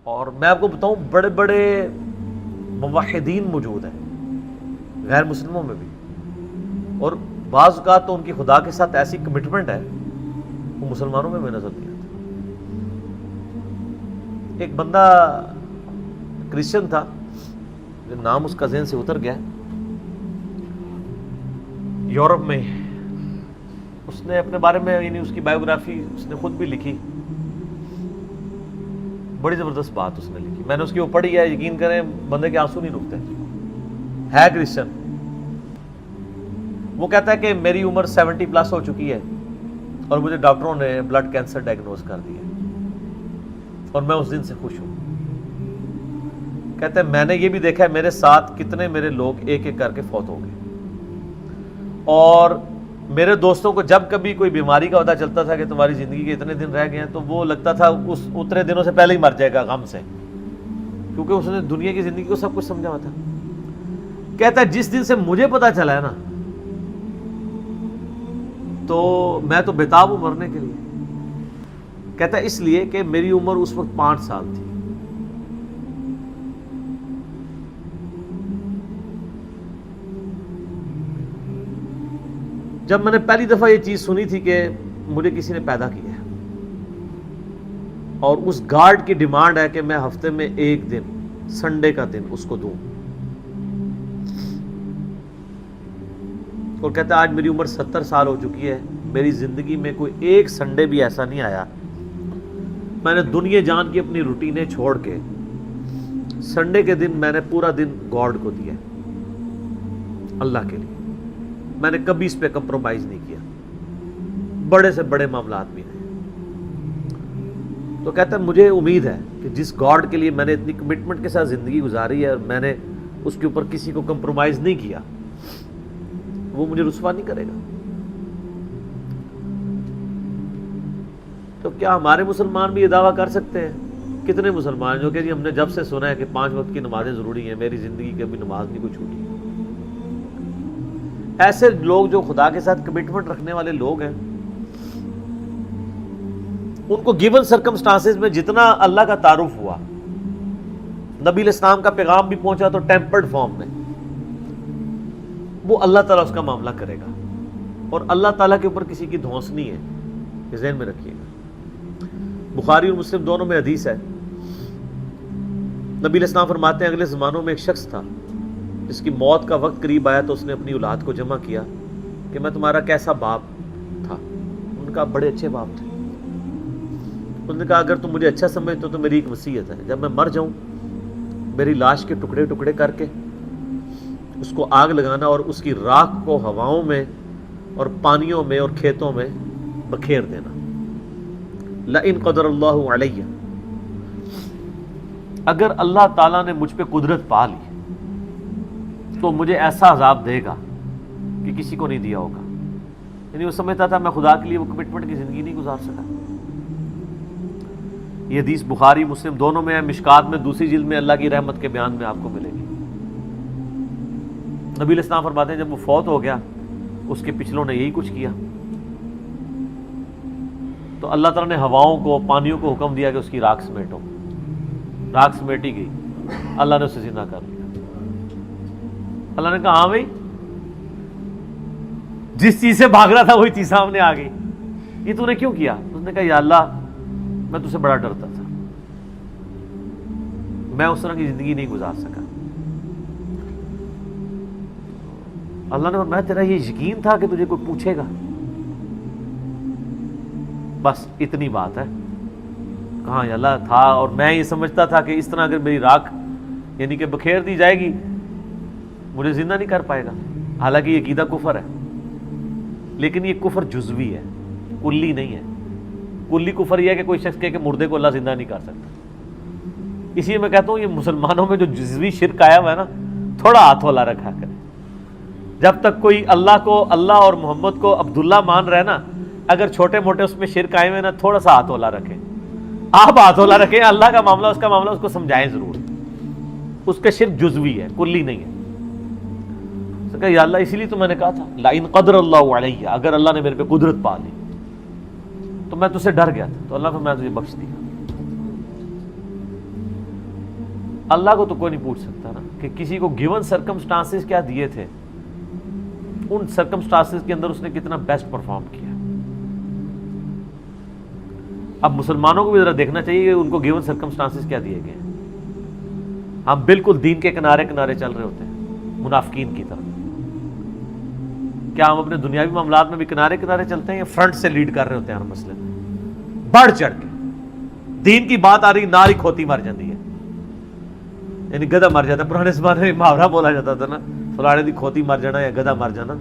اور میں آپ کو بتاؤں بڑے بڑے موحدین موجود ہیں غیر مسلموں میں بھی، اور بعض اوقات تو ان کی خدا کے ساتھ ایسی کمٹمنٹ ہے وہ مسلمانوں میں نظر نہیں آتی۔ ایک بندہ کرسچن تھا، نام اس کا ذہن سے اتر گیا، یورپ میں، اس نے اپنے بارے میں یعنی اس کی بایوگرافی اس نے خود بھی لکھی، بڑی زبردست بات اس نے لکھی، میں نے اس کی وہ پڑھی ہے، یقین کریں بندے کے آنسو نہیں رکتے، ہے کرسچن۔ وہ کہتا ہے کہ میری عمر 70+ ہو چکی ہے اور مجھے ڈاکٹروں نے بلڈ کینسر ڈائگنوز کر دیا اور میں اس دن سے خوش ہوں۔ کہتے ہیں میں نے یہ بھی دیکھا ہے میرے ساتھ کتنے میرے لوگ ایک ایک کر کے فوت ہو گئے، اور میرے دوستوں کو جب کبھی کوئی بیماری کا پتہ چلتا تھا کہ تمہاری زندگی کے اتنے دن رہ گئے ہیں تو وہ لگتا تھا اس اتنے دنوں سے پہلے ہی مر جائے گا غم سے، کیونکہ اس نے دنیا کی زندگی کو سب کچھ سمجھا ہوا تھا۔ کہتا ہے جس دن سے مجھے پتہ چلا ہے نا تو میں تو بےتاب ہوں مرنے کے لیے۔ کہتا ہے اس لیے کہ میری عمر اس وقت 5 سال تھی۔ جب میں نے پہلی دفعہ یہ چیز سنی تھی کہ مجھے کسی نے پیدا کیا ہے اور اس گارڈ کی ڈیمانڈ ہے کہ میں ہفتے میں ایک دن سنڈے کا دن اس کو دوں، اور کہتا ہے آج میری عمر 70 سال ہو چکی ہے، میری زندگی میں کوئی ایک سنڈے بھی ایسا نہیں آیا میں نے دنیا جان کی اپنی روٹینیں چھوڑ کے سنڈے کے دن میں نے پورا دن گاڈ کو دیا اللہ کے لیے، میں نے کبھی اس پہ کمپرومائز نہیں کیا، بڑے سے بڑے معاملات بھی ہیں۔ تو کہتا ہے مجھے امید ہے کہ جس گاڈ کے لیے میں نے اتنی کمٹمنٹ کے ساتھ زندگی گزاری ہے اور میں نے اس کے اوپر کسی کو کمپرومائز نہیں کیا، وہ مجھے رسوا نہیں کرے گا۔ تو کیا ہمارے مسلمان بھی یہ دعویٰ کر سکتے ہیں؟ کتنے مسلمان جو کہ جی ہم نے جب سے سنا ہے کہ 5 وقت کی نمازیں ضروری ہیں، میری زندگی کی ابھی نماز نہیں کوئی چھوٹی۔ ایسے لوگ جو خدا کے ساتھ کمٹمنٹ رکھنے والے لوگ ہیں، ان کو گیون سرکمسٹانسز میں جتنا اللہ کا تعارف ہوا، نبی علیہ السلام کا پیغام بھی پہنچا تو ٹیمپرڈ فارم میں، وہ اللہ تعالیٰ اس کا معاملہ کرے گا، اور اللہ تعالیٰ کے اوپر کسی کی دھونس نہیں ہے، یہ ذہن میں رکھیے گا۔ بخاری اور مسلم دونوں میں حدیث ہے، نبی علیہ السلام فرماتے ہیں اگلے زمانوں میں ایک شخص تھا جس کی موت کا وقت قریب آیا تو اس نے اپنی اولاد کو جمع کیا کہ میں تمہارا کیسا باپ تھا؟ ان کا بڑے اچھے باپ تھے۔ انہوں نے کہا اگر تم مجھے اچھا سمجھتے ہو تو میری ایک وصیت ہے، جب میں مر جاؤں میری لاش کے ٹکڑے ٹکڑے کر کے اس کو آگ لگانا اور اس کی راکھ کو ہواؤں میں اور پانیوں میں اور کھیتوں میں بکھیر دینا۔ لئن قدر اللہ علیہ، اگر اللہ تعالیٰ نے مجھ پہ قدرت پا لی تو مجھے ایسا عذاب دے گا کہ کسی کو نہیں دیا ہوگا۔ یعنی وہ سمجھتا تھا میں خدا کے لیے وہ کمٹمنٹ کی زندگی نہیں گزار سکا۔ یہ حدیث بخاری مسلم دونوں میں ہے، مشکات میں دوسری جلد میں اللہ کی رحمت کے بیان میں آپ کو ملے گی۔ نبی علیہ السلام فرماتے ہیں جب وہ فوت ہو گیا اس کے پچھلوں نے یہی کچھ کیا، تو اللہ تعالیٰ نے ہواؤں کو پانیوں کو حکم دیا کہ اس کی راکھ سمیٹو، راکھ سمیٹی گئی، اللہ نے اسے زندہ کر لیا۔ اللہ نے کہا ہاں بھائی جس چیز سے بھاگ رہا تھا وہی چیز سامنے آ گئی، یہ تو نے کیوں کیا؟ اس نے کہا یا اللہ میں تجھ سے بڑا ڈرتا تھا، میں اس طرح کی زندگی نہیں گزار سکا۔ اللہ نے فرمایا تیرا یہ یقین تھا کہ تجھے کوئی پوچھے گا؟ بس اتنی بات ہے۔ کہاں یا اللہ تھا، اور میں یہ سمجھتا تھا کہ اس طرح اگر میری راکھ یعنی کہ بکھیر دی جائے گی مجھے زندہ نہیں کر پائے گا، حالانکہ یہ عقیدہ کفر ہے، لیکن یہ کفر جزوی ہے، کلی نہیں ہے۔ کلی کفر یہ ہے کہ کوئی شخص کہے کہ مردے کو اللہ زندہ نہیں کر سکتا۔ اسی لیے میں کہتا ہوں یہ مسلمانوں میں جو جزوی شرک آیا ہوا ہے نا، تھوڑا ہاتھ والا رکھا کرے۔ جب تک کوئی اللہ کو، اللہ اور محمد کو عبداللہ مان رہے نا، اگر چھوٹے موٹے اس میں شرک آئے ہوئے نا، تھوڑا سا ہاتھ والا رکھیں، آپ ہاتھ والا رکھیں، اللہ کا معاملہ اس کا معاملہ اس کو سمجھائیں ضرور، اس کا شرک جزوی ہے، کلی نہیں ہے۔ کہ یا اللہ اسی لیے تو میں نے کہا تھا لئن قدر اللہ علیہ، اگر اللہ نے میرے پہ قدرت پا لی تو میں تجھ سے ڈر گیا تھا، تو اللہ نے میں تجھے بخش دیا۔ اللہ کو تو کوئی نہیں پوچھ سکتا نا کہ کسی کو گیون سرکمسٹانسز کیا دیے تھے، ان سرکمسٹانسز کے اندر اس نے کتنا بیسٹ پرفارم کیا۔ اب مسلمانوں کو بھی ذرا دیکھنا چاہیے کہ ان کو گیون سرکمسٹانسز کیا دیے گئے ہیں۔ ہم بالکل دین کے کنارے کنارے چل رہے ہوتے ہیں منافقین کی طرح۔ کیا ہم اپنے دنیاوی معاملات میں بھی کنارے کنارے چلتے ہیں یا فرنٹ سے لیڈ کر رہے ہوتے ہیں ہر مسئلے میں بڑھ چڑھ کے؟ دین کی بات آ رہی، ناری کھوتی مر جاتی ہے، یعنی گدھا مر جاتا ہے۔ پرانے زمانے میں محاورہ بولا جاتا تھا نا، فلانے دی کھوتی مر جانا یا گدھا مر جانا۔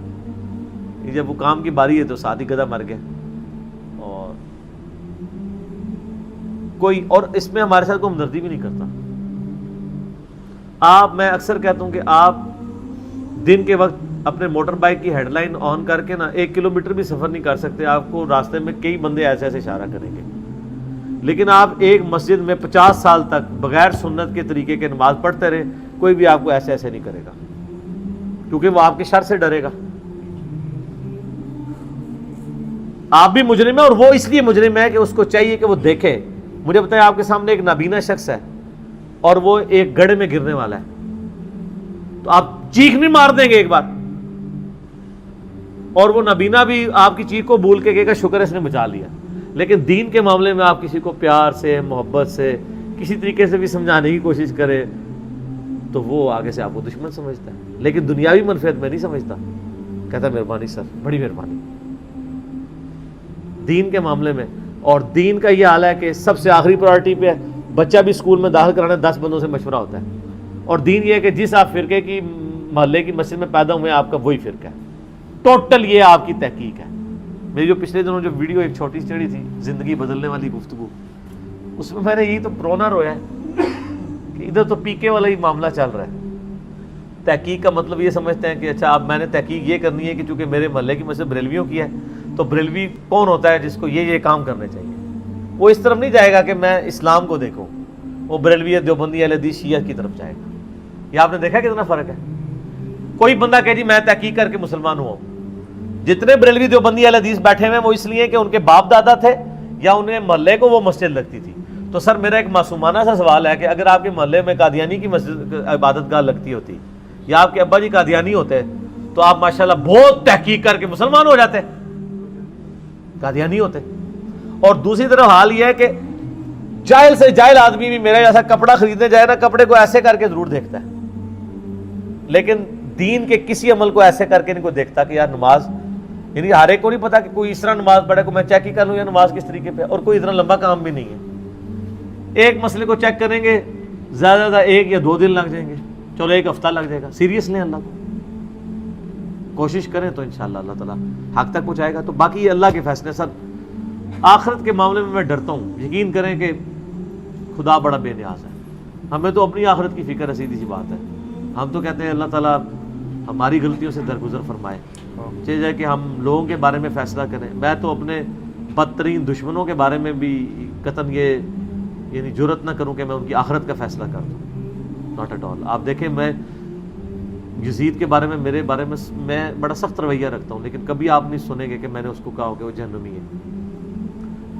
جب وہ کام کی باری ہے تو ساتھ ہی گدھا مر گیا۔ اور کوئی اور اس میں ہمارے ساتھ کوئی ہمدردی بھی نہیں کرتا۔ میں اکثر کہتا ہوں کہ آپ دن کے وقت اپنے موٹر بائک کی ہیڈ لائن آن کر کے نا 1 کلومیٹر بھی سفر نہیں کر سکتے، آپ کو راستے میں کئی بندے ایسے ایسے اشارہ کریں گے، لیکن آپ ایک مسجد میں 50 سال تک بغیر سنت کے طریقے کے نماز پڑھتے رہے، کوئی بھی آپ کو ایسے ایسے نہیں کرے گا، کیونکہ وہ آپ کے شر سے ڈرے گا۔ آپ بھی مجرم ہے، اور وہ اس لیے مجرم ہے کہ اس کو چاہیے کہ وہ دیکھے۔ مجھے بتائیں، آپ کے سامنے ایک نابینا شخص ہے اور وہ ایک گڑھے میں گرنے والا ہے، تو آپ چیخ نہیں مار دیں گے ایک بار؟ اور وہ نابینا بھی آپ کی چیخ کو بھول کے کہے گا شکر ہے اس نے بچا لیا۔ لیکن دین کے معاملے میں آپ کسی کو پیار سے، محبت سے، کسی طریقے سے بھی سمجھانے کی کوشش کرے تو وہ آگے سے آپ کو دشمن سمجھتا ہے، لیکن دنیاوی منفعت میں نہیں سمجھتا، کہتا ہے مہربانی سر، بڑی مہربانی۔ دین کے معاملے میں، اور دین کا یہ حال ہے کہ سب سے آخری پرائرٹی پہ ہے۔ بچہ بھی اسکول میں داخل کرانا 10 بندوں سے مشورہ ہوتا ہے، اور دین یہ ہے کہ جس آپ فرقے کی محلے کی مسجد میں پیدا ہوئے ہیں آپ کا وہی فرقہ ہے، ٹوٹل یہ آپ کی تحقیق ہے۔ میری جو پچھلے دنوں جو ویڈیو ایک چھوٹی سی چڑھی تھی، زندگی بدلنے والی گفتگو، اس میں نے یہی تو پرونا رویا ہے کہ ادھر تو پی کے والا ہی معاملہ چل رہا ہے۔ تحقیق کا مطلب یہ سمجھتے ہیں کہ اچھا اب میں نے تحقیق یہ کرنی ہے کہ چونکہ میرے محلے کی مسجد بریلویوں کی ہے تو بریلوی کون ہوتا ہے جس کو یہ کام کرنے چاہیے۔ وہ اس طرف نہیں جائے گا کہ میں اسلام کو دیکھوں، وہ بریلوی دیوبندی اہل حدیث شیعہ کی طرف جائے گا۔ یہ آپ نے دیکھا کتنا فرق ہے؟ کوئی بندہ کہ جی میں تحقیق کر کے مسلمان ہوا ہوں۔ جتنے بریلوی دیوبندی اہل حدیث بیٹھے ہوئے ہیں وہ اس لیے کہ ان کے باپ دادا تھے یا انہیں محلے کو وہ مسجد لگتی تھی۔ تو سر میرا ایک معصومانہ سا سوال ہے کہ اگر آپ کے محلے میں قادیانی کی مسجد عبادت گاہ لگتی ہوتی یا آپ کے ابا جی قادیانی ہوتے تو آپ ماشاءاللہ بہت تحقیق کر کے مسلمان ہو جاتے، قادیانی ہوتے۔ اور دوسری طرف حال یہ ہے کہ جاہل سے جاہل آدمی بھی میرا جیسا کپڑا خریدنے جائے نا، کپڑے کو ایسے کر کے ضرور دیکھتا ہے، لیکن دین کے کسی عمل کو ایسے کر کے نہیں کوئی دیکھتا کہ یار نماز، یعنی ہر ایک کو نہیں پتا کہ کوئی اس طرح نماز پڑھے کو میں چیک ہی کر لوں یا نماز کس طریقے پہ، اور کوئی اتنا لمبا کام بھی نہیں ہے۔ ایک مسئلے کو چیک کریں گے زیادہ زیادہ 1 یا 2 دن لگ جائیں گے، چلو 1 ہفتہ لگ جائے گا۔ سیریس لیں اللہ کو، کوشش کریں تو انشاءاللہ اللہ تعالیٰ حق تک پہنچائے گا۔ تو باقی یہ اللہ کے فیصلے۔ سر آخرت کے معاملے میں میں ڈرتا ہوں، یقین کریں کہ خدا بڑا بے نیاز ہے، ہمیں تو اپنی آخرت کی فکر ہے، سیدھی سی بات ہے۔ ہم تو کہتے ہیں اللہ تعالیٰ ہماری غلطیوں سے درگزر فرمائے، چاہیے کہ ہم لوگوں کے بارے میں فیصلہ کریں۔ میں تو اپنے بدترین دشمنوں کے بارے میں بھی قطعاً یہ یعنی جرأت نہ کروں کہ میں ان کی آخرت کا فیصلہ کر دوں، ناٹ ایٹ آل۔ آپ دیکھیں میں یزید کے بارے میں، میرے بارے میں میں بڑا سخت رویہ رکھتا ہوں، لیکن کبھی آپ نہیں سنیں گے کہ میں نے اس کو کہا ہو کہ وہ جہنمی ہے۔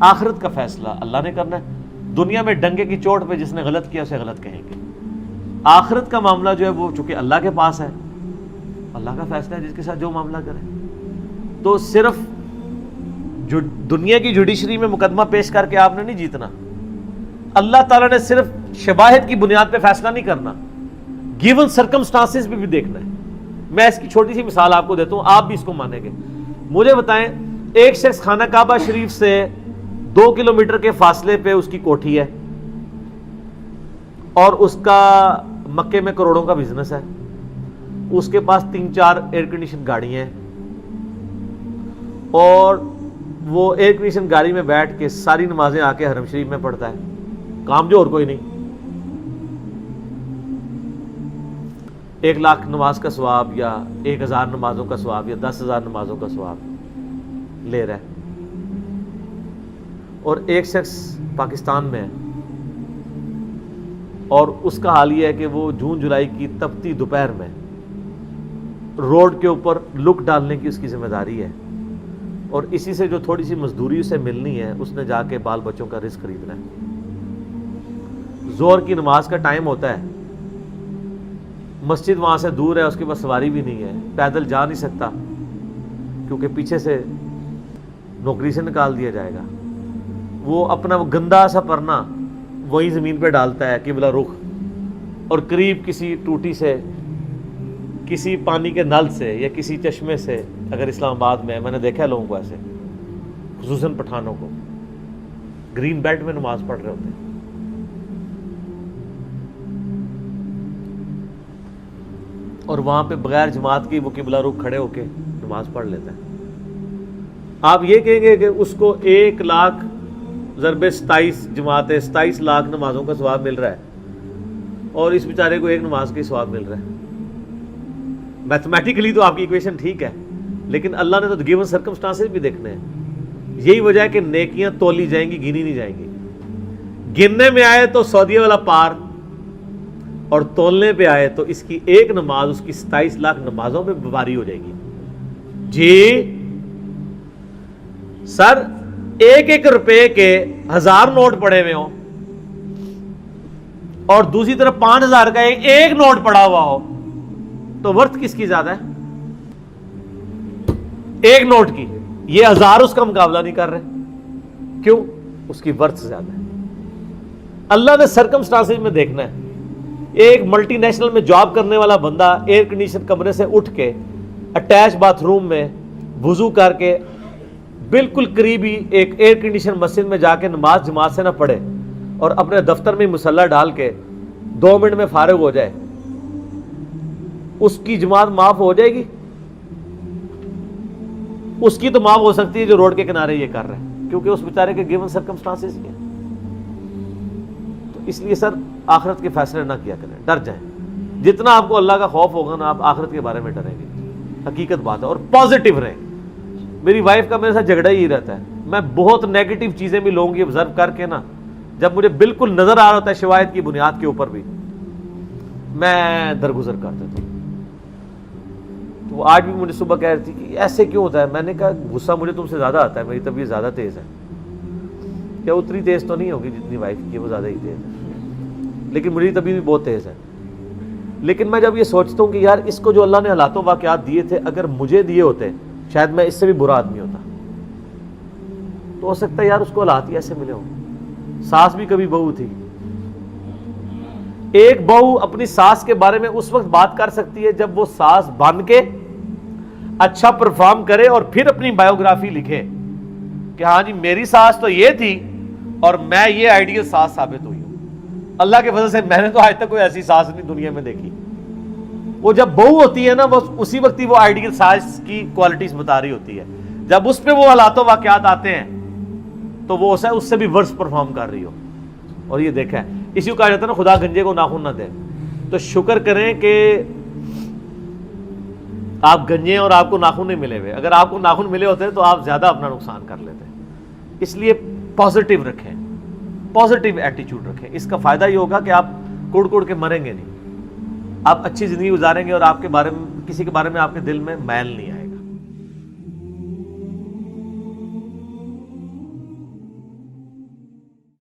آخرت کا فیصلہ اللہ نے کرنا ہے۔ دنیا میں ڈنگے کی چوٹ پہ جس نے غلط کیا اسے غلط کہیں گے۔ آخرت کا معاملہ جو ہے وہ چونکہ اللہ کے پاس ہے، اللہ کا فیصلہ ہے جس کے ساتھ جو معاملہ کرے۔ تو صرف جو دنیا کی جوڈیشری میں مقدمہ پیش کر کے آپ نے نہیں جیتنا، اللہ تعالیٰ نے صرف شواہد کی بنیاد پہ فیصلہ نہیں کرنا، گیون سرکمسٹانسز بھی دیکھنا ہے۔ میں اس کی چھوٹی سی مثال آپ کو دیتا ہوں، آپ بھی اس کو مانیں گے۔ مجھے بتائیں، ایک شخص خانہ کعبہ شریف سے 2 کلومیٹر کے فاصلے پہ اس کی کوٹھی ہے اور اس کا مکے میں کروڑوں کا بزنس ہے، اس کے پاس 3-4 ایئر کنڈیشن گاڑیاں ہیں، اور وہ ایئر کنڈیشن گاڑی میں بیٹھ کے ساری نمازیں آ کے حرم شریف میں پڑھتا ہے، کام جو اور کوئی نہیں۔ 1 لاکھ نماز کا ثواب یا 1000 نمازوں کا ثواب یا 10,000 نمازوں کا ثواب لے رہا ہے۔ اور ایک شخص پاکستان میں ہے اور اس کا حال یہ ہے کہ وہ جون جولائی کی تپتی دوپہر میں روڈ کے اوپر لک ڈالنے کی اس کی ذمہ داری ہے، اور اسی سے جو تھوڑی سی مزدوری اسے ملنی ہے اس نے جا کے بال بچوں کا رزق خریدنا ہے۔ ظہر کی نماز کا ٹائم ہوتا ہے، مسجد وہاں سے دور ہے، اس کے پاس سواری بھی نہیں ہے، پیدل جا نہیں سکتا کیونکہ پیچھے سے نوکری سے نکال دیا جائے گا، وہ اپنا وہ گندا سا پرنا وہی زمین پہ ڈالتا ہے قبلہ رخ، اور قریب کسی ٹوٹی سے، کسی پانی کے نل سے یا کسی چشمے سے، اگر اسلام آباد میں نے دیکھا ہے لوگوں کو ایسے، خصوصاً پٹھانوں کو، گرین بیلٹ میں نماز پڑھ رہے ہوتے ہیں. اور وہاں پہ بغیر جماعت کی وہ قبلہ رخ کھڑے ہو کے نماز پڑھ لیتا ہے. آپ یہ کہیں گے کہ اس کو 1 لاکھ ضرب 27 جماعتیں 27 لاکھ نمازوں کا ثواب مل رہا ہے اور اس بیچارے کو 1 نماز کا ثواب مل رہا ہے. میتھمیٹیکلی تو آپ کی ایکویشن ٹھیک ہے، لیکن اللہ نے تو گیون سرکمسٹانسز بھی دیکھنے ہیں. یہی وجہ ہے کہ نیکیاں تولی جائیں گی، گنی نہیں جائیں گی. گننے میں آئے تو سعودیہ والا پار، اور تولنے پہ آئے تو اس کی 1 نماز اس کی 27 لاکھ نمازوں میں باری ہو جائے گی. جی سر، 1 روپے کے 1000 نوٹ پڑے ہوئے ہوں اور دوسری طرف 5000 کا ایک نوٹ پڑا ہوا ہو تو ورتھ کس کی زیادہ ہے؟ 1 نوٹ کی. یہ 1000 اس کا مقابلہ نہیں کر رہے. کیوں؟ اس کی ورتھ زیادہ ہے. اللہ نے سرکمسٹانسز میں دیکھنا ہے. ایک ملٹی نیشنل میں جاب کرنے والا بندہ ایئر کنڈیشن کمرے سے اٹھ کے اٹیچ باتھ روم میں وضو کر کے بالکل قریبی ایک ایئر کنڈیشن مسجد میں جا کے نماز جماعت سے نہ پڑھے اور اپنے دفتر میں مصلی ڈال کے 2 منٹ میں فارغ ہو جائے، اس کی جماعت معاف ہو جائے گی؟ اس کی تو معاف ہو سکتی ہے جو روڈ کے کنارے یہ کر رہے ہیں، کیونکہ اس بیچارے کے گیون سرکمسٹانسز ہیں. تو اس لیے سر آخرت کے فیصلے نہ کیا کریں، ڈر جائیں. جتنا آپ کو اللہ کا خوف ہوگا نا، آپ آخرت کے بارے میں ڈریں گے. حقیقت بات ہے. اور پازیٹیو رہیں. میری وائف کا میرے ساتھ جھگڑا ہی رہتا ہے. میں بہت نیگیٹو چیزیں بھی لوگوں کی آبزرو کر کے نا، جب مجھے بالکل نظر آ رہا ہوتا ہے شواہد کی بنیاد کے اوپر بھی، میں درگزر کر دیتا ہوں. تو وہ آج بھی مجھے صبح کہہ رہی تھی کہ ایسے کیوں ہوتا ہے. میں نے کہا غصہ مجھے تم سے زیادہ آتا ہے، میری طبیعت زیادہ تیز ہے. کیا اتنی تیز تو نہیں ہوگی جتنی وائف کی، وہ زیادہ ہی تیز ہے، لیکن میری طبیعت بھی بہت تیز ہے. لیکن میں جب یہ سوچتا ہوں کہ یار اس کو جو اللہ نے حالات و واقعات دیے تھے، اگر مجھے دیے ہوتے شاید میں اس سے بھی برا آدمی ہوتا. تو ہو سکتا ہے یار اس کو حالات ہی ایسے ملے ہوں. ساس بھی کبھی بہو تھی. ایک بہو اپنی ساس کے بارے میں اس وقت بات کر سکتی ہے جب وہ ساس بن کے اچھا پرفارم کرے اور پھر اپنی بایوگرافی لکھے کہ ہاں جی میری ساس تو یہ تھی اور میں یہ آئیڈیل ساس ثابت ہوئی ہوں. اللہ کے فضل سے میں نے تو آج تک کوئی ایسی ساس نہیں دنیا میں دیکھی. وہ جب بہو ہوتی ہے نا، وہ اسی وقت ہی وہ آئیڈیل ساس کی کوالٹیز بتا رہی ہوتی ہے. جب اس پہ وہ حالات و واقعات آتے ہیں تو وہ اس سے بھی ورس پرفارم کر رہی ہو. اور یہ دیکھا ہے، اسی کو کہا جاتا ہے نا خدا گنجے کو ناخن نہ دے. تو شکر کریں کہ آپ گنجے ہیں اور آپ کو ناخن نہیں ملے ہوئے. اگر آپ کو ناخن ملے ہوتے تو آپ زیادہ اپنا نقصان کر لیتے. اس لیے پازیٹیو رکھیں، پازیٹیو ایٹیچیوڈ رکھیں. اس کا فائدہ یہ ہوگا کہ آپ کوڑ کوڑ کے مریں گے نہیں، آپ اچھی زندگی گزاریں گے اور آپ کے بارے میں کسی کے بارے میں آپ کے دل میں میل نہیں آئے.